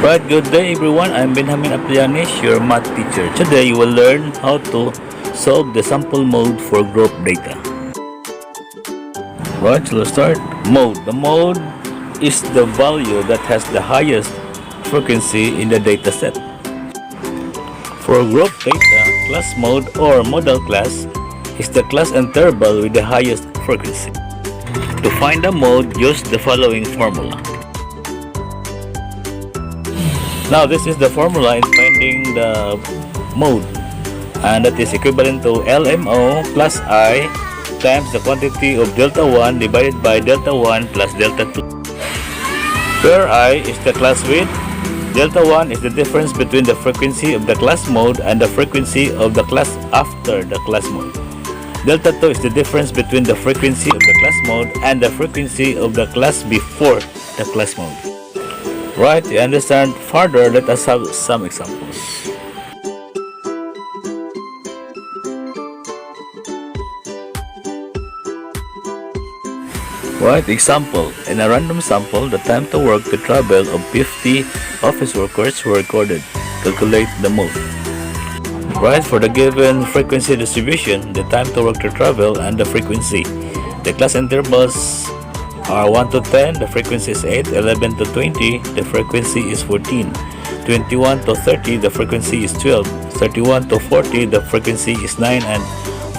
Right, good day everyone. I'm Benjamin Aprianis, your math teacher. Today you will learn how to solve the sample mode for group data. Right, so let's start. Mode. The mode is the value that has the highest frequency in the data set. For group data, class mode or model class is the class interval with the highest frequency. To find the mode, use the following formula. Now this is the formula in finding the mode, and that is equivalent to LMO plus I times the quantity of delta 1 divided by delta 1 plus delta 2, where I is the class width, delta 1 is the difference between the frequency of the class mode and the frequency of the class after the class mode, delta 2 is the difference between the frequency of the class mode and the frequency of the class before the class mode. Right, to understand further, let us have some examples. Right, example. In a random sample, the time to work to travel of 50 office workers were recorded. Calculate the mode. Right, for the given frequency distribution, the time to work to travel and the frequency. The class intervals are 1 to 10, the frequency is 8, 11 to 20, the frequency is 14, 21 to 30, the frequency is 12, 31 to 40, the frequency is 9, and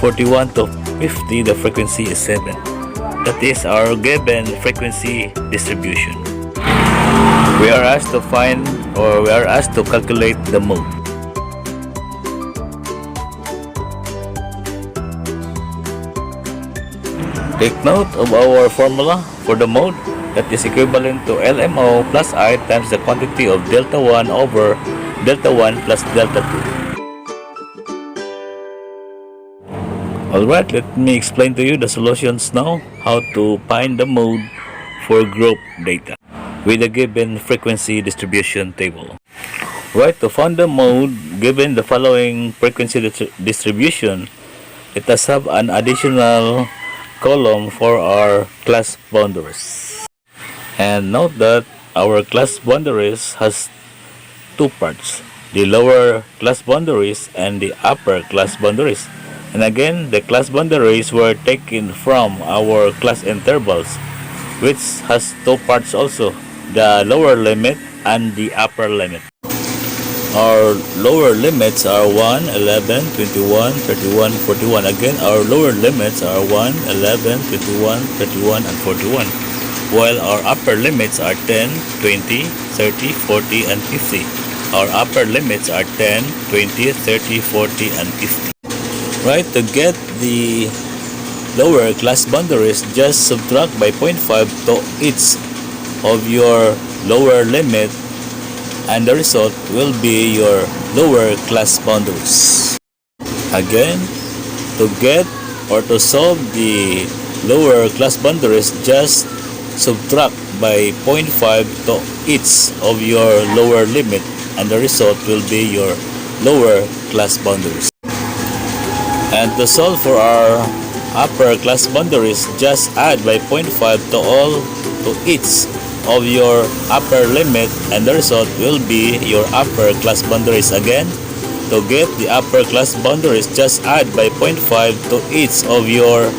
41 to 50, the frequency is 7. That is our given frequency distribution. We are asked to find, or we are asked to calculate the mode. Take note of our formula for the mode, that is equivalent to LMO plus I times the quantity of delta 1 over delta 1 plus delta 2. Alright, let me explain to you the solutions now, how to find the mode for group data with a given frequency distribution table. Right, to find the mode given the following frequency distribution, let us have an additional column for our class boundaries. And note that our class boundaries has two parts, the lower class boundaries and the upper class boundaries. And again, the class boundaries were taken from our class intervals, which has two parts also, the lower limit and the upper limit. Our lower limits are 1, 11, 21, 31, 41. Again, our lower limits are 1, 11, 21, 31, and 41. While our upper limits are 10, 20, 30, 40, and 50. Our upper limits are 10, 20, 30, 40, and 50. Right, to get the lower class boundaries, just subtract by 0.5 to each of your lower limit, and the result will be your lower class boundaries. Again, to get or to solve the lower class boundaries, just subtract by 0.5 to each of your lower limit, and the result will be your lower class boundaries. And to solve for our upper class boundaries, just add by 0.5 to each of your upper limit, and the result will be your upper class boundaries. Again, to get the upper class boundaries, just add by 0.5 to each of your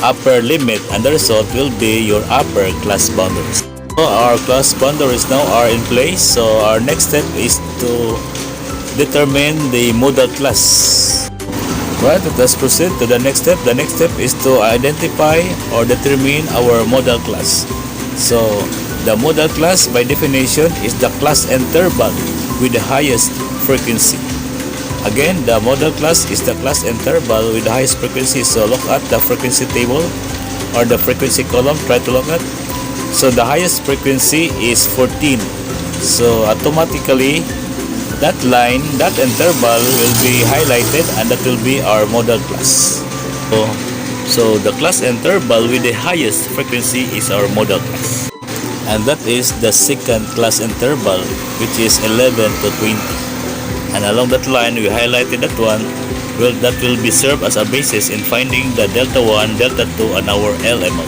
upper limit, and the result will be your upper class boundaries. So our class boundaries now are in place, so our next step is to determine the model class. Right, let's proceed to the next step. The next step is to identify or determine our model class. So the model class, by definition, is the class interval with the highest frequency. Again, the model class is the class interval with the highest frequency. So look at the frequency table or the frequency column. Try to look at. So the highest frequency is 14. So automatically, that line, that interval will be highlighted, and that will be our model class. So the class interval with the highest frequency is our model class. And that is the second class interval, which is 11 to 20. And along that line, we highlighted that one, that will be served as a basis in finding the delta 1, delta 2, and our LMO.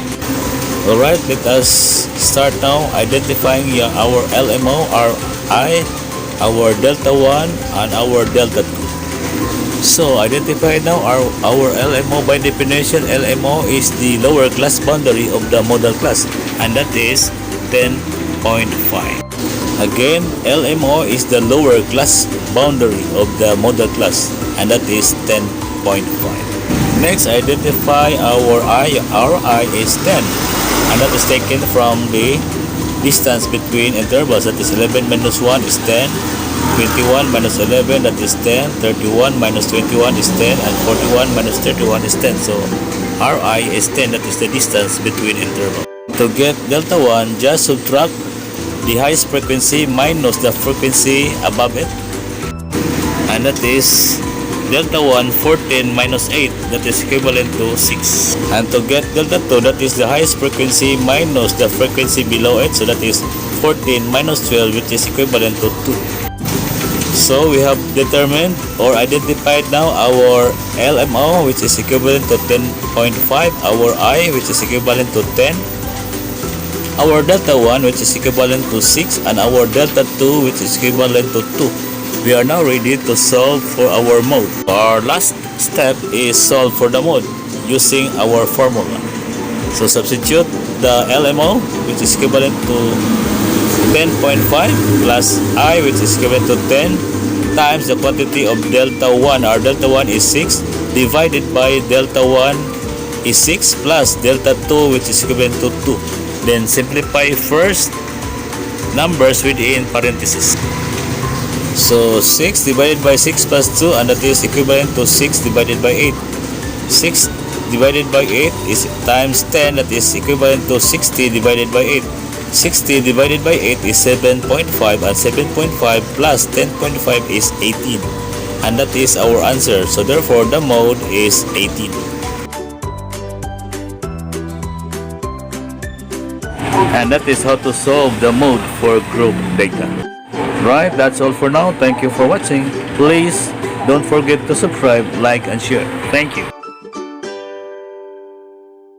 Alright, let us start now identifying our LMO, our I, our delta 1, and our delta 2. So, identify now our LMO. By definition, LMO is the lower class boundary of the model class, and that is 10.5. Again, LMO is the lower class boundary of the model class, and that is 10.5. Next, identify our I. Our I is 10, and that is taken from the distance between intervals, that is 11 minus 1 is 10, 21 minus 11, that is 10, 31 minus 21 is 10, and 41 minus 31 is 10. So Ri is 10, that is the distance between intervals. To get delta 1, just subtract the highest frequency minus the frequency above it, and that is delta 1, 14 minus 8, that is equivalent to 6. And to get delta 2, that is the highest frequency minus the frequency below it, so that is 14 minus 12, which is equivalent to 2. So we have determined or identified now our LMO, which is equivalent to 10.5, our I, which is equivalent to 10, our delta 1, which is equivalent to 6, and our delta 2, which is equivalent to 2. We are now ready to solve for our mode. Our last step is solve for the mode using our formula. So substitute the LMO, which is equivalent to 10.5 plus I, which is equivalent to 10, times the quantity of delta 1. Our delta 1 is 6 divided by delta 1 is 6 plus delta 2, which is equivalent to 2. Then simplify first numbers within parentheses. So 6 divided by 6 plus 2, and that is equivalent to 6 divided by 8. 6 divided by 8 is times 10, that is equivalent to 60 divided by 8. 60 divided by 8 is 7.5, and 7.5 plus 10.5 is 18. And that is our answer. So therefore the mode is 18. And that is how to solve the mode for group data. Right, that's all for now. Thank you for watching. Please don't forget to subscribe, like, and share. Thank you.